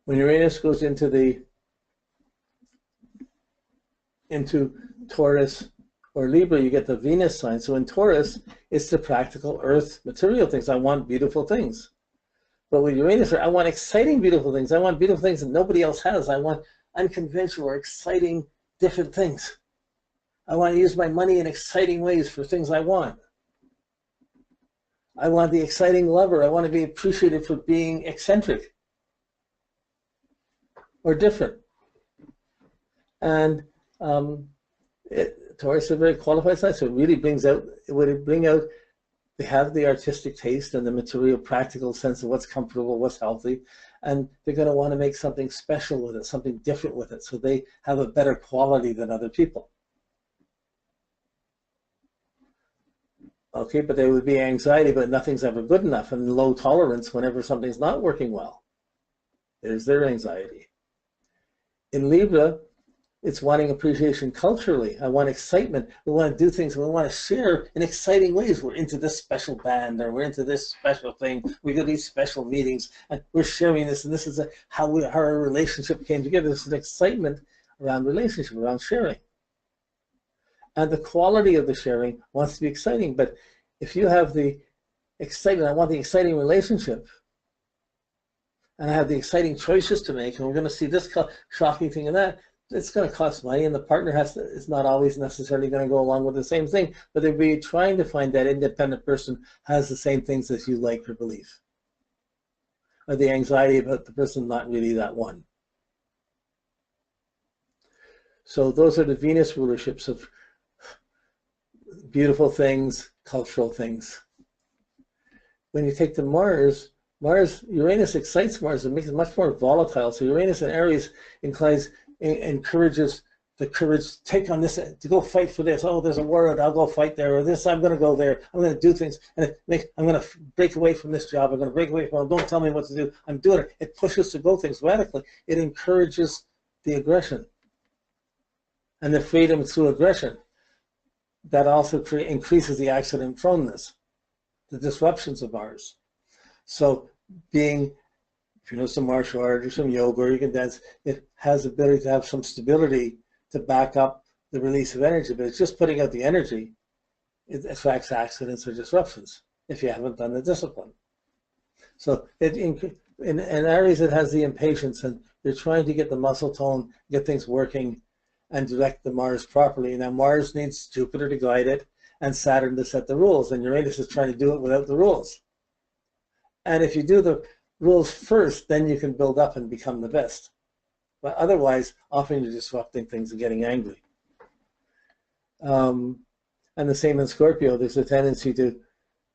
When Uranus goes into Taurus or Libra, you get the Venus sign. So in Taurus, it's the practical earth material things. I want beautiful things. But with Uranus, I want exciting, beautiful things. I want beautiful things that nobody else has. I want unconventional or exciting, different things. I want to use my money in exciting ways for things I want. I want the exciting lover. I want to be appreciated for being eccentric or different. And Taurus is a very qualified sign, so it really brings out, they have the artistic taste and the material, practical sense of what's comfortable, what's healthy, and they're going to want to make something special with it, something different with it, so they have a better quality than other people. Okay, but there would be anxiety, but nothing's ever good enough, and low tolerance whenever something's not working well. There's their anxiety. In Libra, it's wanting appreciation culturally. I want excitement. We want to do things. We want to share in exciting ways. We're into this special band, or we're into this special thing. We go to these special meetings, and we're sharing this, and this is how our relationship came together. There's an excitement around relationship, around sharing. And the quality of the sharing wants to be exciting. But if you have the excitement, I want the exciting relationship, and I have the exciting choices to make, and we're going to see this shocking thing and that, it's going to cost money, and the partner is not always necessarily going to go along with the same thing, but they'll be trying to find that independent person has the same things as you like or believe. Or the anxiety about the person not really that one. So those are the Venus rulerships of beautiful things, cultural things. When you take the Mars, Uranus excites Mars and makes it much more volatile. So Uranus in Aries encourages the courage to take on this, to go fight for this. Oh, there's a war, I'll go fight there, or this, I'm going to go there. I'm going to do things, and I'm going to break away from this job. I'm going to break away from, don't tell me what to do. I'm doing it. It pushes to go things radically. It encourages the aggression and the freedom through aggression. That also increases the accident proneness, the disruptions of Mars. So if you know some martial art or some yoga or you can dance, it has the ability to have some stability to back up the release of energy, but it's just putting out the energy. It attracts accidents or disruptions if you haven't done the discipline. So in Aries, it has the impatience, and you're trying to get the muscle tone, get things working, and direct the Mars properly. Now Mars needs Jupiter to guide it and Saturn to set the rules, and Uranus is trying to do it without the rules. And if you do the rules first, then you can build up and become the best. But otherwise, often you're disrupting things and getting angry. And the same in Scorpio, there's a tendency to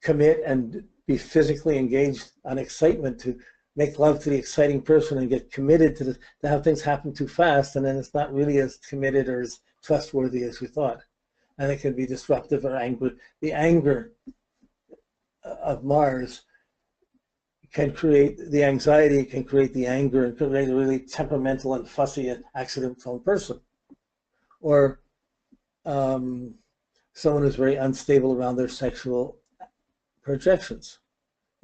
commit and be physically engaged on excitement, to make love to the exciting person and get committed to have things happen too fast, and then it's not really as committed or as trustworthy as we thought. And it can be disruptive or angry. The anger of Mars can create the anxiety, can create the anger, and create a really temperamental and fussy and accident-prone person. Or someone who's very unstable around their sexual projections.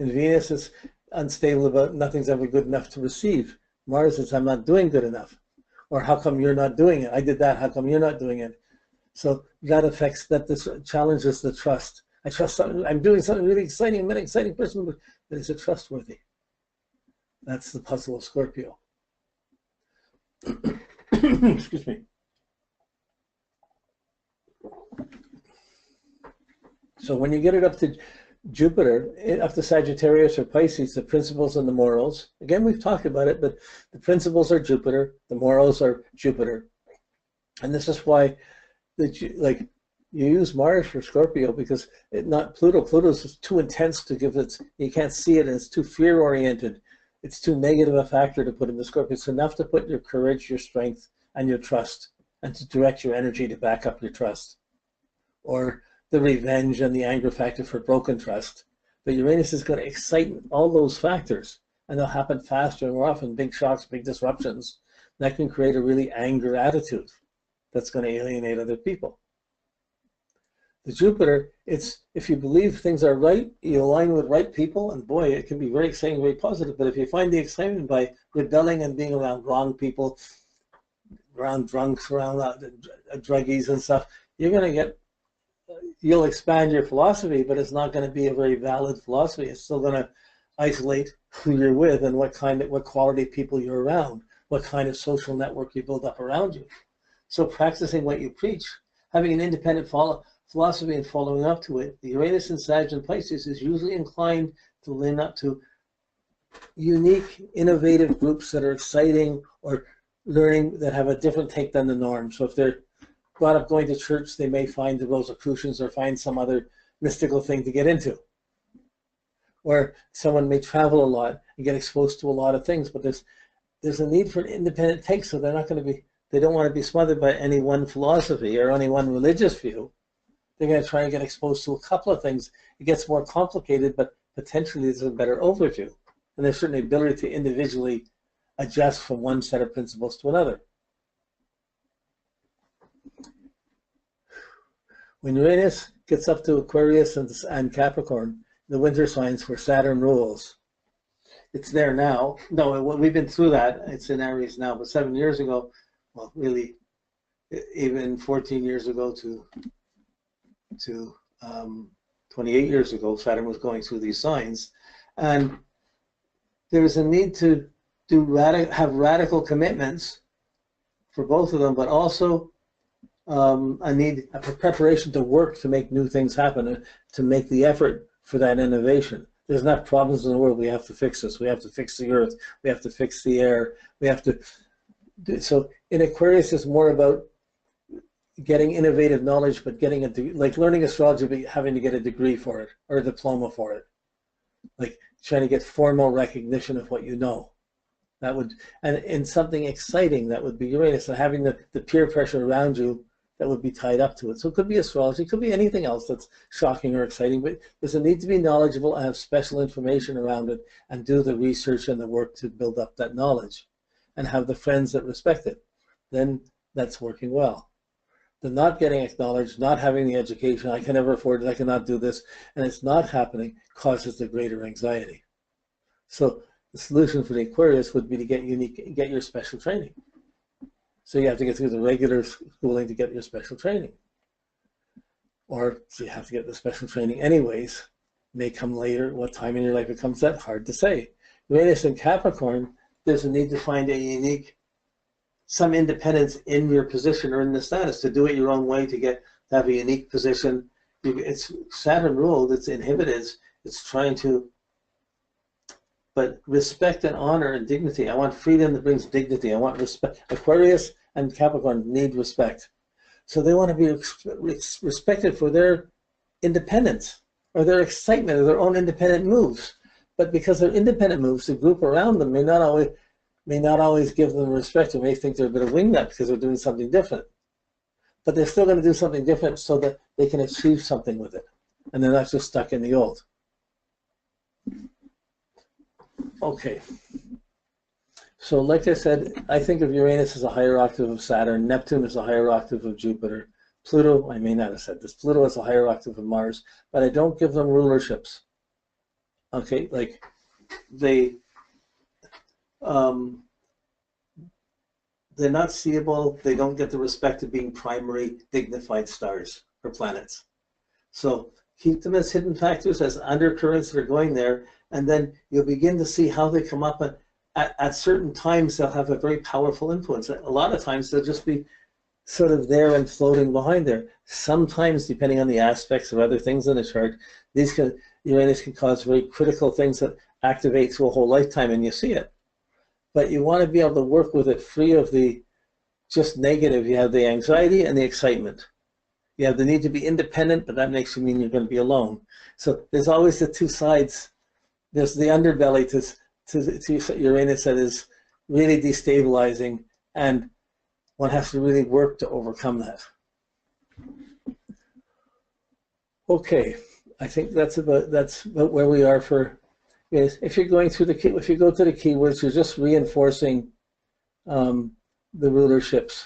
In Venus, it's unstable about nothing's ever good enough to receive. Mars is, I'm not doing good enough. Or how come you're not doing it? I did that, how come you're not doing it? So that affects, this challenges the trust. I trust something, I'm doing something really exciting, I'm an exciting person, but is it trustworthy? That's the puzzle of Scorpio. Excuse me. So when you get it up to Jupiter, up to Sagittarius or Pisces, the principles and the morals, again, we've talked about it, but the principles are Jupiter, the morals are Jupiter. And this is why, like, you use Mars for Scorpio because not Pluto. Pluto's too intense to give it, you can't see it, and it's too fear-oriented. It's too negative a factor to put in the Scorpio. It's enough to put your courage, your strength, and your trust, and to direct your energy to back up your trust. Or the revenge and the anger factor for broken trust. But Uranus is going to excite all those factors, and they'll happen faster and more often, big shocks, big disruptions. That can create a really anger attitude that's going to alienate other people. The Jupiter, it's if you believe things are right, you align with right people, and boy, it can be very exciting, very positive. But if you find the excitement by rebelling and being around wrong people, around drunks, around druggies and stuff, you're going to get, you'll expand your philosophy, but it's not going to be a very valid philosophy. It's still going to isolate who you're with and what quality of people you're around, what kind of social network you build up around you. So practicing what you preach, having an independent philosophy and following up to it. The Uranus in Sag and Pisces is usually inclined to lean up to unique, innovative groups that are exciting or learning that have a different take than the norm. So if they're brought up going to church, they may find the Rosicrucians or find some other mystical thing to get into. Or someone may travel a lot and get exposed to a lot of things, but there's a need for an independent take, so they're not going to be, they don't want to be smothered by any one philosophy or any one religious view. They're going to try and get exposed to a couple of things. It gets more complicated, but potentially there's a better overview. And there's certainly ability to individually adjust from one set of principles to another. When Uranus gets up to Aquarius and Capricorn, the winter signs where Saturn rules, it's there now. No, we've been through that. It's in Aries now, but 7 years ago, well, really, even 14 years ago to 28 years ago, Saturn was going through these signs, and there was a need to have radical commitments for both of them, but also a preparation to work to make new things happen, to make the effort for that innovation. There's enough problems in the world. We have to fix this. We have to fix the earth. We have to fix the air. We have to. So in Aquarius, it's more about getting innovative knowledge, but getting like learning astrology, but having to get a degree for it or a diploma for it, like trying to get formal recognition of what you know. That would, and in something exciting, that would be Uranus, and having the peer pressure around you that would be tied up to it. So it could be astrology, it could be anything else that's shocking or exciting, but there's a need to be knowledgeable and have special information around it and do the research and the work to build up that knowledge and have the friends that respect it. Then that's working well. The not getting acknowledged, not having the education, I can never afford it, I cannot do this, and it's not happening, causes the greater anxiety. So the solution for the Aquarius would be to get your special training. So you have to get through the regular schooling to get your special training. Or so you have to get the special training anyways. It may come later. What time in your life it comes, that hard to say. Uranus and Capricorn, there's a need to find a unique, some independence in your position or in the status, to do it your own way, to have a unique position. It's Saturn ruled, it's inhibited, it's trying to, but respect and honor and dignity. I want freedom that brings dignity. I want respect. Aquarius and Capricorn need respect. So they want to be respected for their independence or their excitement or their own independent moves. But because they're independent moves, the group around them may not always give them respect, or may think they're a bit of wingnut because they're doing something different. But they're still going to do something different so that they can achieve something with it. And they're not just stuck in the old. Okay. So like I said, I think of Uranus as a higher octave of Saturn. Neptune is a higher octave of Jupiter. Pluto, I may not have said this, Pluto is a higher octave of Mars, but I don't give them rulerships. Okay, like they're not seeable, they don't get the respect of being primary dignified stars or planets. So keep them as hidden factors, as undercurrents that are going there, and then you'll begin to see how they come up. At certain times, they'll have a very powerful influence. A lot of times, they'll just be sort of there and floating behind there. Sometimes, depending on the aspects of other things in the chart, Uranus can cause very critical things that activate through a whole lifetime, and you see it. But you want to be able to work with it free of the just negative. You have the anxiety and the excitement. You have the need to be independent, but that makes you mean you're going to be alone. So there's always the two sides. There's the underbelly to Uranus that is really destabilizing, and one has to really work to overcome that. Okay, I think that's about where we are for. If you're going through if you go to the keywords, you're just reinforcing the rulerships.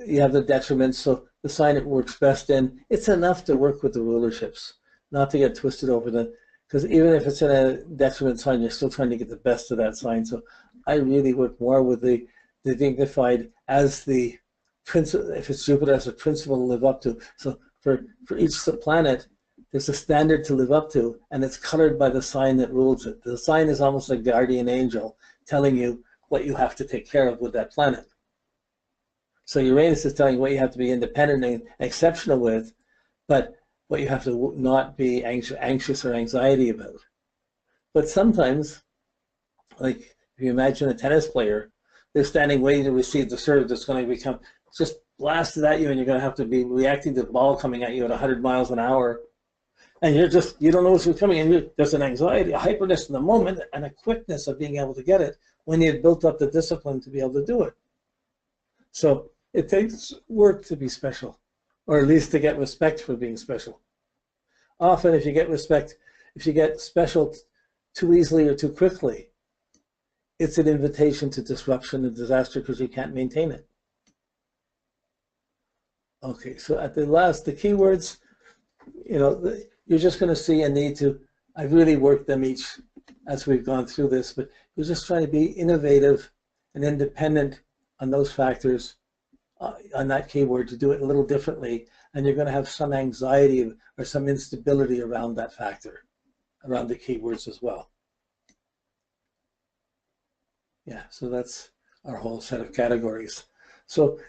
you have the detriments, so the sign it works best in, it's enough to work with the rulerships, not to get twisted over the, because even if it's in a detriment sign, you're still trying to get the best of that sign. So I really work more with the dignified as the principle, if it's Jupiter, as a principle to live up to. So for each planet, there's a standard to live up to, and it's colored by the sign that rules it. The sign is almost a guardian angel telling you what you have to take care of with that planet. So Uranus is telling you what you have to be independent and exceptional with, but what you have to not be anxious or anxiety about. But sometimes, like if you imagine a tennis player, they're standing waiting to receive the serve that's going to become just blasted at you, and you're going to have to be reacting to the ball coming at you at 100 miles an hour. And you don't know what's coming, and there's an anxiety, a hyperness in the moment, and a quickness of being able to get it when you've built up the discipline to be able to do it. So it takes work to be special, or at least to get respect for being special. Often if you get special too easily or too quickly, it's an invitation to disruption and disaster because you can't maintain it. Okay, so at the keywords, you're just going to see a need to, I've really worked them each as we've gone through this, but you're just trying to be innovative and independent on those factors, on that keyword, to do it a little differently, and you're going to have some anxiety or some instability around that factor, around the keywords as well. Yeah, so that's our whole set of categories. So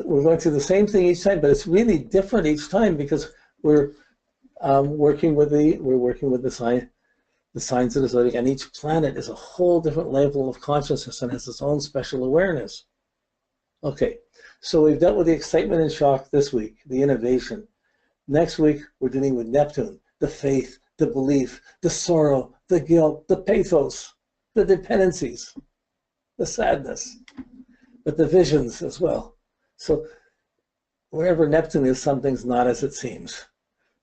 we're going through the same thing each time, but it's really different each time because we're working with the signs of the zodiac, and each planet is a whole different level of consciousness and has its own special awareness. Okay, so we've dealt with the excitement and shock this week, the innovation. Next week, we're dealing with Neptune, the faith, the belief, the sorrow, the guilt, the pathos, the dependencies, the sadness, but the visions as well. So wherever Neptune is, something's not as it seems.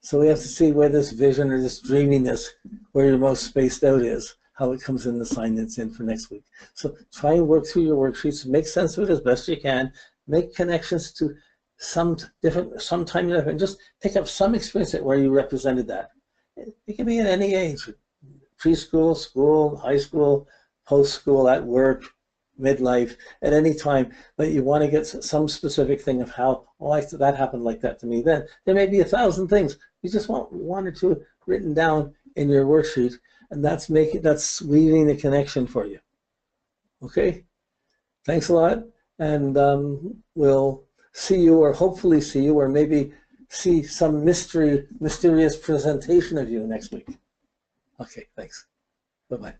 So we have to see where this vision or this dreaminess, where your most spaced out is, how it comes in the sign that's in for next week. So try and work through your worksheets, make sense of it as best you can, make connections to some time in life, and just pick up some experience where you represented that. It can be at any age, preschool, school, high school, post-school, at work, midlife, at any time, but you want to get some specific thing of how, that happened like that to me then. There may be 1,000 things. You just want one or two written down in your worksheet, and that's weaving the connection for you. Okay? Thanks a lot, and we'll see you, or hopefully see you, or maybe see some mysterious presentation of you next week. Okay, thanks. Bye-bye.